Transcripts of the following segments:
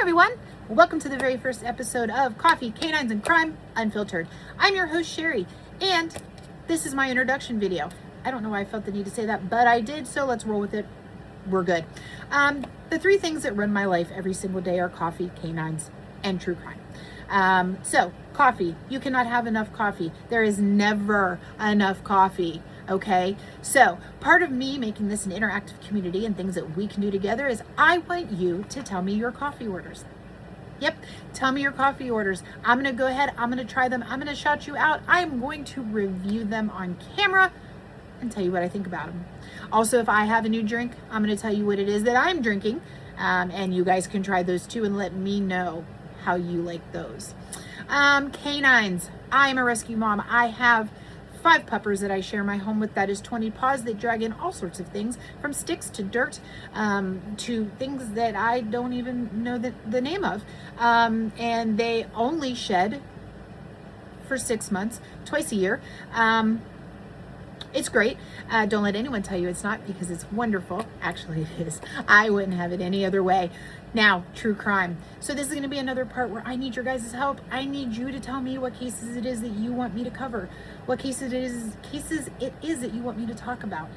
everyone. Welcome to the very first episode of Coffee, Canines, and Crime Unfiltered. I'm your host, Sherry, and this is my introduction video. I don't know why I felt the need to say that, but I did, so let's roll with it. We're good. The three things that run my life every single day are coffee, canines, and true crime. So, coffee. You cannot have enough coffee. There is never enough coffee. Okay, so part of me making this an interactive community and things that we can do together is I want you to tell me your coffee orders. Yep, tell me your coffee orders. I'm going to go ahead, I'm going to try them, I'm going to shout you out. I'm going to review them on camera and tell you what I think about them. Also, if I have a new drink, I'm going to tell you what it is that I'm drinking, and you guys can try those too and let me know how you like those. Canines. I'm a rescue mom. I have 5 puppers that I share my home with. That is 20 paws that drag in all sorts of things, from sticks to dirt, to things that I don't even know the name of. And they only shed for 6 months, twice a year. It's great. Don't let anyone tell you it's not, because it's wonderful. Actually, it is. I wouldn't have it any other way. Now, true crime. So this is going to be another part where I need your guys' help. I need you to tell me what cases it is that you want me to cover, what cases it is that you want me to talk about.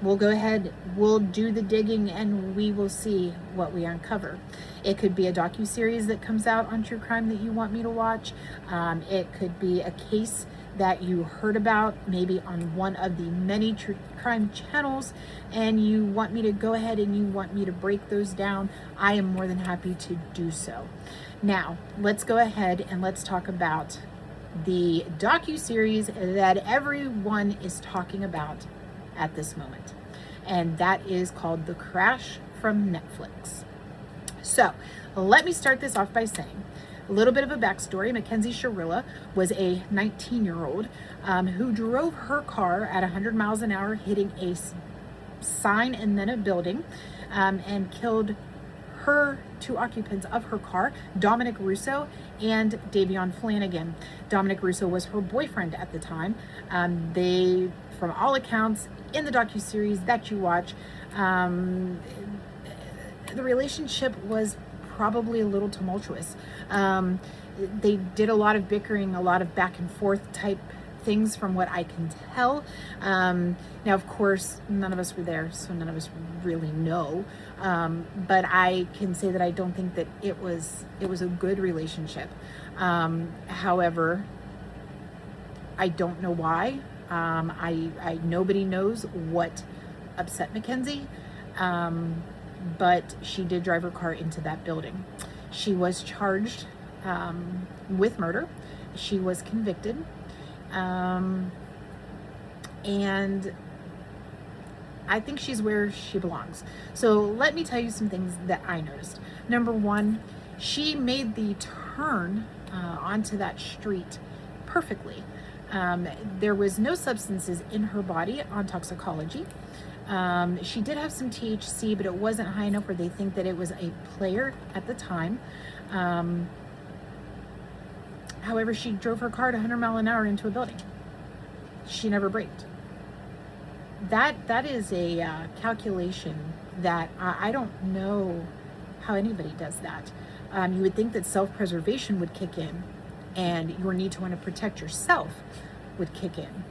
We'll go ahead, we'll do the digging, and we will see what we uncover. It could be a docu-series that comes out on true crime that you want me to watch. It could be a case that you heard about maybe on one of the many true crime channels, and you want me to go ahead and you want me to break those down. I am more than happy to do so. Now, let's go ahead and let's talk about the docu-series that everyone is talking about at this moment, and that is called The Crash from Netflix. So let me start this off by saying a little bit of a backstory. Mackenzie Shirilla was a 19-year-old who drove her car at 100 miles an hour, hitting a sign and then a building, and killed her 2 occupants of her car, Dominic Russo and Davion Flanagan. Dominic Russo was her boyfriend at the time. They, from all accounts, in the docuseries that you watch, the relationship was probably a little tumultuous. They did a lot of bickering, a lot of back and forth type things from what I can tell. Now, of course, none of us were there, so none of us really know. But I can say that I don't think that it was a good relationship. However, I don't know why. Nobody knows what upset Mackenzie. But she did drive her car into that building. She was charged with murder. She was convicted. And I think she's where she belongs. So let me tell you some things that I noticed. Number one, she made the turn onto that street perfectly. There was no substances in her body on toxicology. She did have some THC, but it wasn't high enough where they think that it was a player at the time. However, she drove her car at 100 miles an hour into a building. She never braked. That is a calculation that I don't know how anybody does that. You would think that self-preservation would kick in, and your need to want to protect yourself would kick in,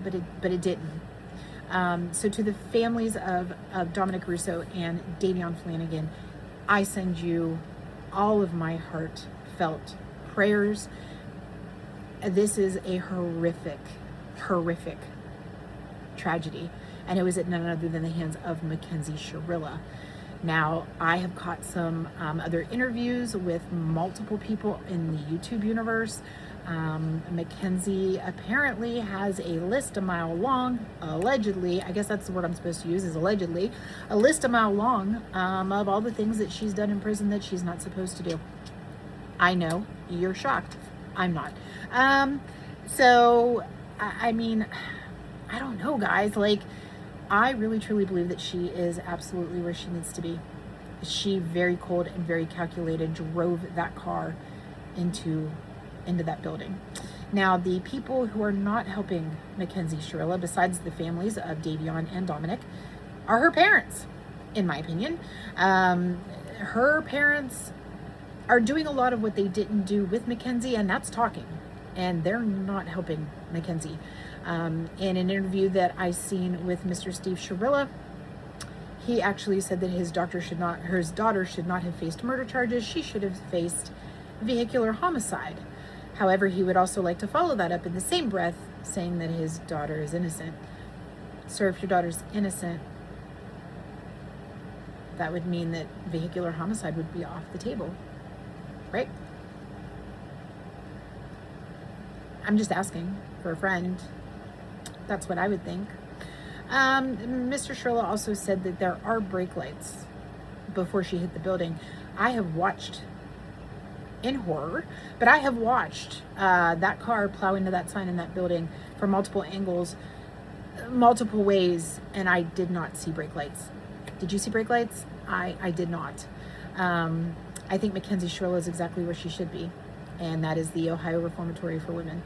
but it didn't. So to the families of Dominic Russo and Davion Flanagan, I send you all of my heartfelt prayers. This is a horrific tragedy, and it was at none other than the hands of Mackenzie Shirilla. Now, I have caught some other interviews with multiple people in the YouTube universe. Mackenzie apparently has a list a mile long, allegedly, I guess that's the word I'm supposed to use, is allegedly, a list a mile long of all the things that she's done in prison that she's not supposed to do. I know, you're shocked. I'm not. So, I mean, I don't know, guys. Like, I really truly believe that she is absolutely where she needs to be. She, very cold and very calculated, drove that car into that building. Now, the people who are not helping Mackenzie Shirilla, besides the families of Davion and Dominic, are her parents, in my opinion. Her parents are doing a lot of what they didn't do with Mackenzie, and that's talking. And they're not helping Mackenzie. In an interview that I seen with Mr. Steve Shirilla, he actually said that his daughter should not have faced murder charges. She should have faced vehicular homicide. However, he would also like to follow that up in the same breath, saying that his daughter is innocent. Sir, if your daughter's innocent, that would mean that vehicular homicide would be off the table, right? I'm just asking for a friend. That's what I would think. Mr. Shirla also said that there are brake lights before she hit the building. I have watched, in horror, but I have watched that car plow into that sign in that building from multiple angles, multiple ways, and I did not see brake lights. Did you see brake lights? I did not. I think Mackenzie Shirla is exactly where she should be, and that is the Ohio Reformatory for Women.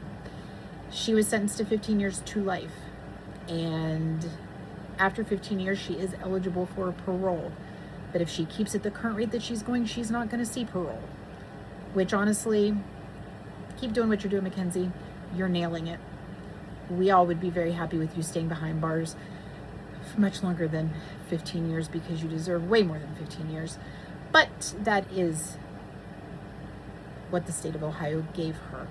She was sentenced to 15 years to life, and after 15 years, she is eligible for parole. But if she keeps at the current rate that she's going, she's not going to see parole. Which, honestly, keep doing what you're doing, Mackenzie. You're nailing it. We all would be very happy with you staying behind bars for much longer than 15 years, because you deserve way more than 15 years. But that is what the state of Ohio gave her.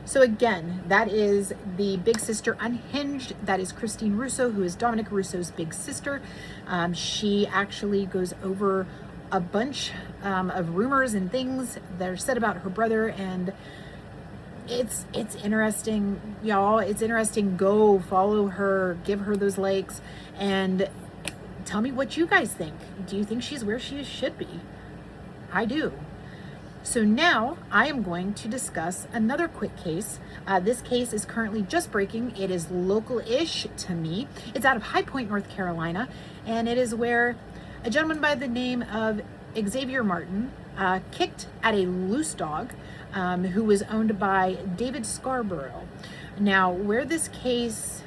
So again, that is the big sister Unhinged. That is Christine Russo, who is Dominic Russo's big sister. She actually goes over a bunch of rumors and things that are said about her brother, and it's interesting, y'all. It's interesting. Go follow her, give her those likes, and tell me what you guys think. Do you think she's where she should be? I do. So now I am going to discuss another quick case. This case is currently just breaking. It is local-ish to me. It's out of High Point, North Carolina, and it is where a gentleman by the name of Xavier Martin kicked at a loose dog who was owned by David Scarborough. Now, where this case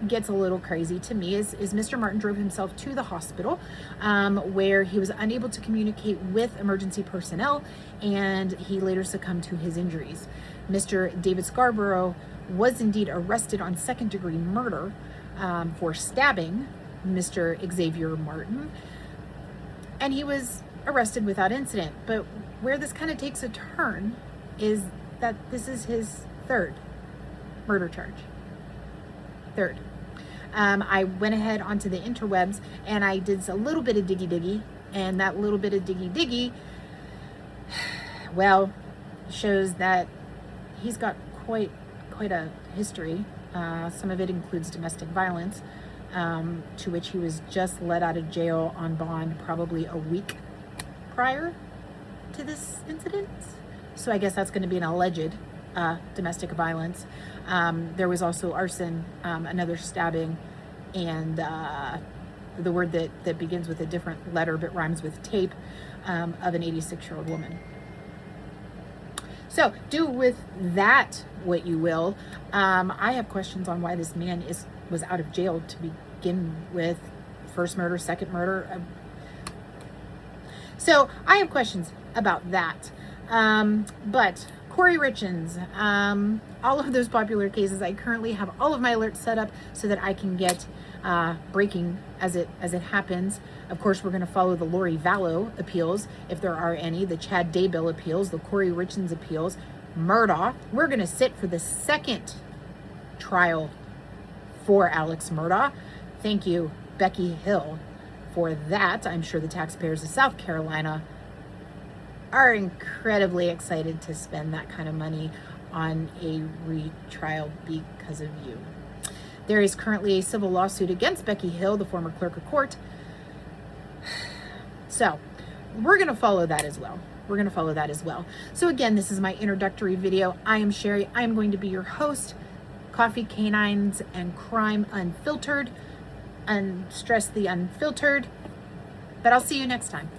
gets a little crazy to me is Mr. Martin drove himself to the hospital where he was unable to communicate with emergency personnel, and he later succumbed to his injuries. Mr. David Scarborough was indeed arrested on second-degree murder for stabbing Mr. Xavier Martin, and he was arrested without incident. But where this kind of takes a turn is that this is his third murder charge. Third. I went ahead onto the interwebs and I did a little bit of diggy, and that little bit of diggy, well, shows that he's got quite a history. Some of it includes domestic violence, to which he was just let out of jail on bond probably a week prior to this incident. So I guess that's going to be an alleged domestic violence. There was also arson, another stabbing, and the word that begins with a different letter but rhymes with tape, of an 86-year-old woman. So do with that what you will. I have questions on why this man was out of jail to begin with. First murder, second murder. So I have questions about that. But Corey Richins, all of those popular cases, I currently have all of my alerts set up so that I can get breaking as it happens. Of course, we're going to follow the Lori Vallow appeals, if there are any, the Chad Daybell appeals, the Corey Richins appeals, Murdaugh. We're going to sit for the second trial for Alex Murdaugh. Thank you, Becky Hill, for that. I'm sure the taxpayers of South Carolina are incredibly excited to spend that kind of money on a retrial because of you. There is currently a civil lawsuit against Becky Hill, the former clerk of court. So we're going to follow that as well. So again, this is my introductory video. I am Sherry. I am going to be your host. Coffee, Canines, and Crime Unfiltered. Stress the unfiltered. But I'll see you next time.